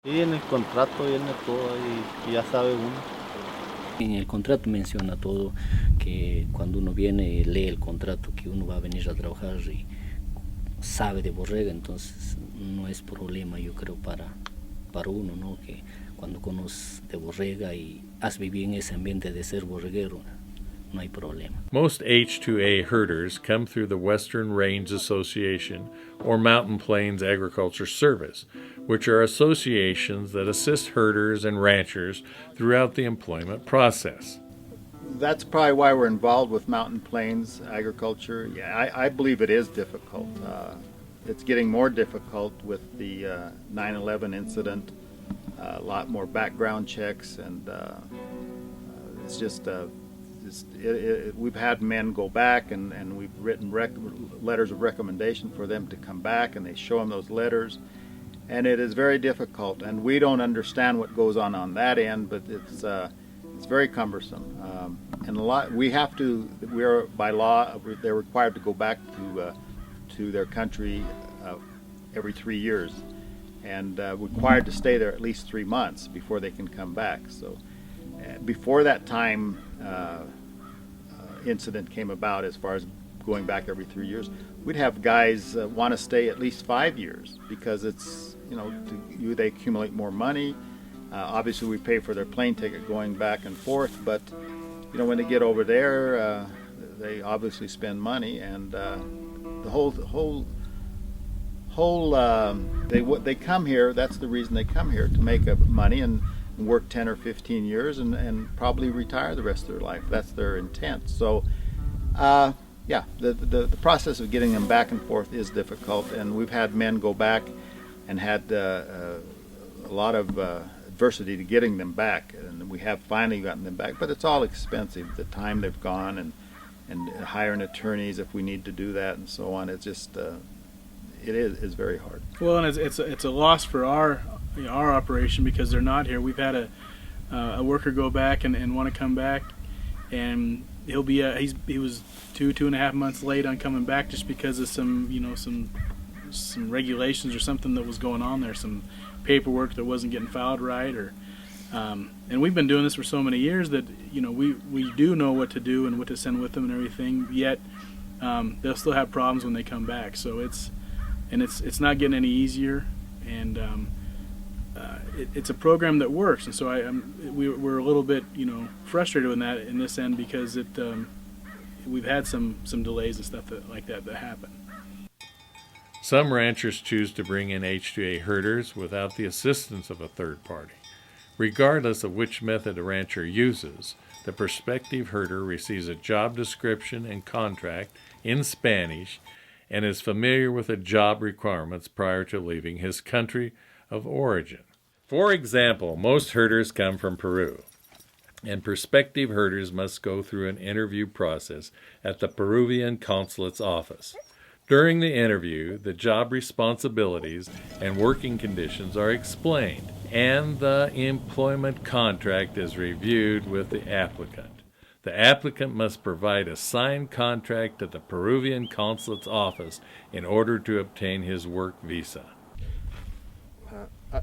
Y en el contrato viene todo y ya sabe uno. En el contrato menciona todo, que cuando uno viene lee el contrato que uno va a venir a trabajar y sabe de borrega, entonces no es problema, yo creo, para uno, ¿no? Que cuando conoces de borrega y has vivido en ese ambiente de ser borreguero, no hay problema. Most H2A herders come through the Western Range Association or Mountain Plains Agriculture Service, which are associations that assist herders and ranchers throughout the employment process. That's probably why we're involved with Mountain Plains Agriculture. Yeah, I believe it is difficult. It's getting more difficult with the 9/11 incident. A lot more background checks, and it's just we've had men go back, and we've written letters of recommendation for them to come back, and they show them those letters, and it is very difficult. And we don't understand what goes on that end, but it's very cumbersome. And a lot we are by law they're required to go back to their country every 3 years, and required to stay there at least 3 months before they can come back. So before that time incident came about, as far as going back every 3 years, we'd have guys want to stay at least 5 years, because it's, they accumulate more money. Obviously we pay for their plane ticket going back and forth, but when they get over there, they obviously spend money, and the whole they come here. That's the reason they come here, to make money and work 10 or 15 years and probably retire the rest of their life. That's their intent. So yeah, the process of getting them back and forth is difficult, and we've had men go back and had a lot of adversity to getting them back, and we have finally gotten them back, but it's all expensive, the time they've gone, and hiring attorneys if we need to do that, and so on. It's just it is very hard. Well, and it's a loss for our operation, because they're not here. We've had a worker go back and want to come back, and he'll be he was 2.5 months late on coming back, just because of some regulations or something that was going on there, some paperwork that wasn't getting filed right, or and we've been doing this for so many years that we do know what to do and what to send with them and everything. Yet they'll still have problems when they come back. So it's not getting any easier, and it's a program that works. And so we're a little bit frustrated in this end, because we've had some delays and stuff like that happen. Some ranchers choose to bring in H2A herders without the assistance of a third party. Regardless of which method a rancher uses, the prospective herder receives a job description and contract in Spanish and is familiar with the job requirements prior to leaving his country of origin. For example, most herders come from Peru, and prospective herders must go through an interview process at the Peruvian consulate's office. During the interview, the job responsibilities and working conditions are explained, and the employment contract is reviewed with the applicant. The applicant must provide a signed contract at the Peruvian consulate's office in order to obtain his work visa.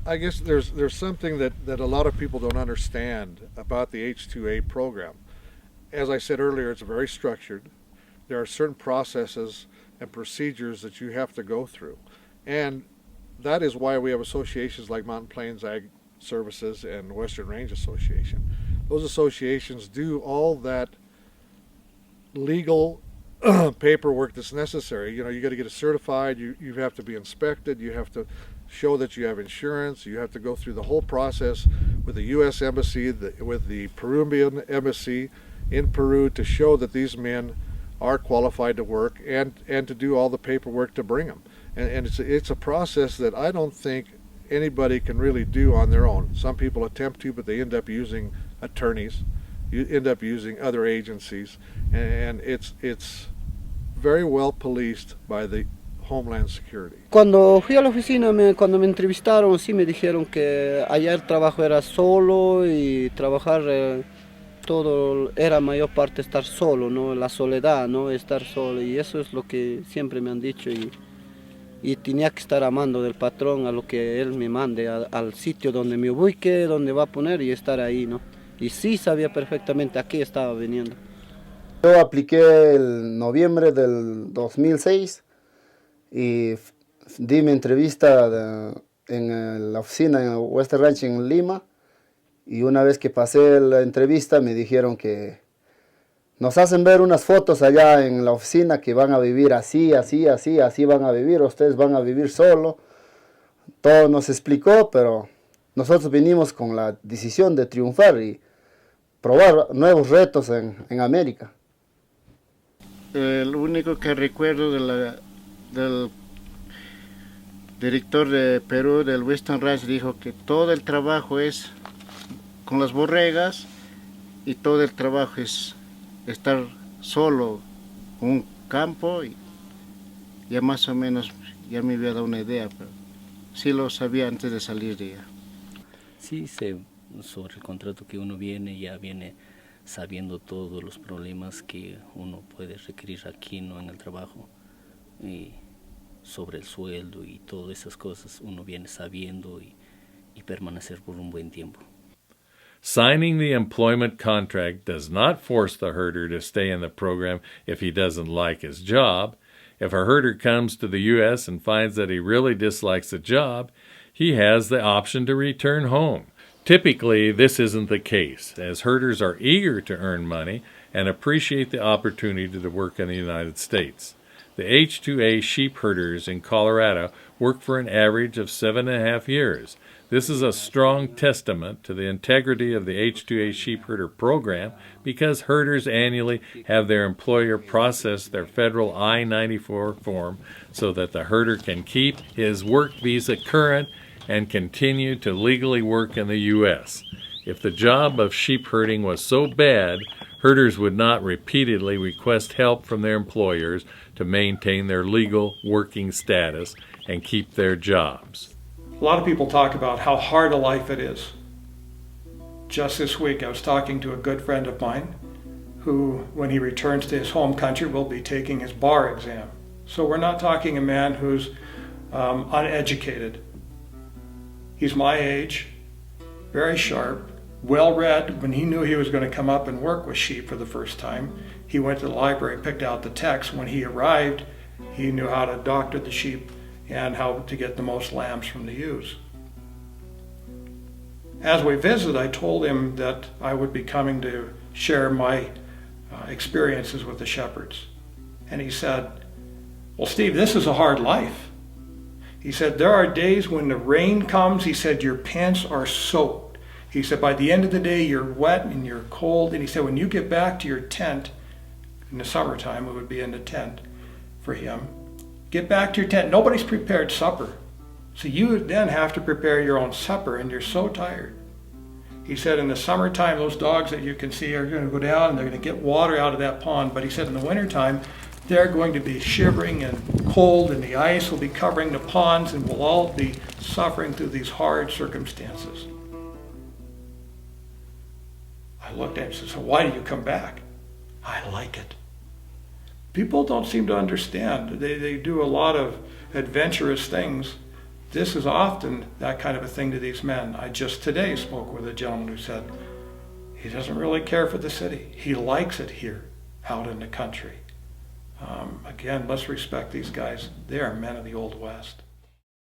I guess there's something that a lot of people don't understand about the H2A program. As I said earlier, it's very structured. There are certain processes and procedures that you have to go through, and that is why we have associations like Mountain Plains Ag Services and Western Range Association. Those associations do all that legal paperwork that's necessary. You got to get it certified, you have to be inspected, you have to show that you have insurance, you have to go through the whole process with the U.S. Embassy, with the Peruvian Embassy in Peru, to show that these men are qualified to work, and to do all the paperwork to bring them. And it's a process that I don't think anybody can really do on their own. Some people attempt to, but they end up using attorneys, you end up using other agencies, and it's very well policed by the Homeland Security. Cuando fui a la oficina, cuando me entrevistaron, sí me dijeron que allá el trabajo era solo y trabajar todo era mayor parte estar solo, ¿no? La soledad, ¿no? Estar solo, y eso es lo que siempre me han dicho, y y tenía que estar amando del patrón a lo que él me mande, al sitio donde me ubique, donde va a poner y estar ahí, ¿no? Y sí sabía perfectamente a qué estaba viniendo. Yo apliqué el noviembre del 2006 y di mi entrevista en la oficina en Western Ranch en Lima, y una vez que pasé la entrevista me dijeron que nos hacen ver unas fotos allá en la oficina que van a vivir así, así, así, así van a vivir, ustedes van a vivir solo. Todo nos explicó, pero nosotros vinimos con la decisión de triunfar y probar nuevos retos en América. Lo único que recuerdo del director de Perú, del Western Ranch, dijo que todo el trabajo es con las borregas y todo el trabajo es estar solo en un campo, y ya más o menos ya me había dado una idea, pero sí lo sabía antes de salir de allá. Sí, sobre el contrato que uno viene, ya viene sabiendo todos los problemas que uno puede requerir aquí, ¿no? En el trabajo, y sobre el sueldo y todas esas cosas uno viene sabiendo y permanecer por un buen tiempo. Signing the employment contract does not force the herder to stay in the program if he doesn't like his job. If a herder comes to the U.S. and finds that he really dislikes the job, he has the option to return home. Typically, this isn't the case, as herders are eager to earn money and appreciate the opportunity to work in the United States. The H-2A sheep herders in Colorado work for an average of 7.5 years. This is a strong testament to the integrity of the H-2A sheep herder program, because herders annually have their employer process their federal I-94 form so that the herder can keep his work visa current and continue to legally work in the U.S. If the job of sheep herding was so bad, herders would not repeatedly request help from their employers to maintain their legal working status and keep their jobs. A lot of people talk about how hard a life it is. Just this week I was talking to a good friend of mine who, when he returns to his home country, will be taking his bar exam. So we're not talking a man who's uneducated. He's my age, very sharp, well-read. When he knew he was going to come up and work with sheep for the first time, he went to the library, picked out the text. When he arrived, he knew how to doctor the sheep and how to get the most lambs from the ewes. As we visited, I told him that I would be coming to share my experiences with the shepherds. And he said, "Well, Steve, this is a hard life." He said, "There are days when the rain comes," he said, "your pants are soaked." He said, "By the end of the day, you're wet and you're cold." And he said, "When you get back to your tent," in the summertime, it would be in the tent for him, "get back to your tent, nobody's prepared supper. So you then have to prepare your own supper, and you're so tired." He said, in the summertime, those dogs that you can see are going to go down and they're going to get water out of that pond. But he said in the wintertime, they're going to be shivering and cold, and the ice will be covering the ponds, and we'll all be suffering through these hard circumstances. I looked at him and said, "So why do you come back?" "I like it." People don't seem to understand. They do a lot of adventurous things. This is often that kind of a thing to these men. I just today spoke with a gentleman who said he doesn't really care for the city. He likes it here, out in the country. Again, let's respect these guys. They are men of the Old West.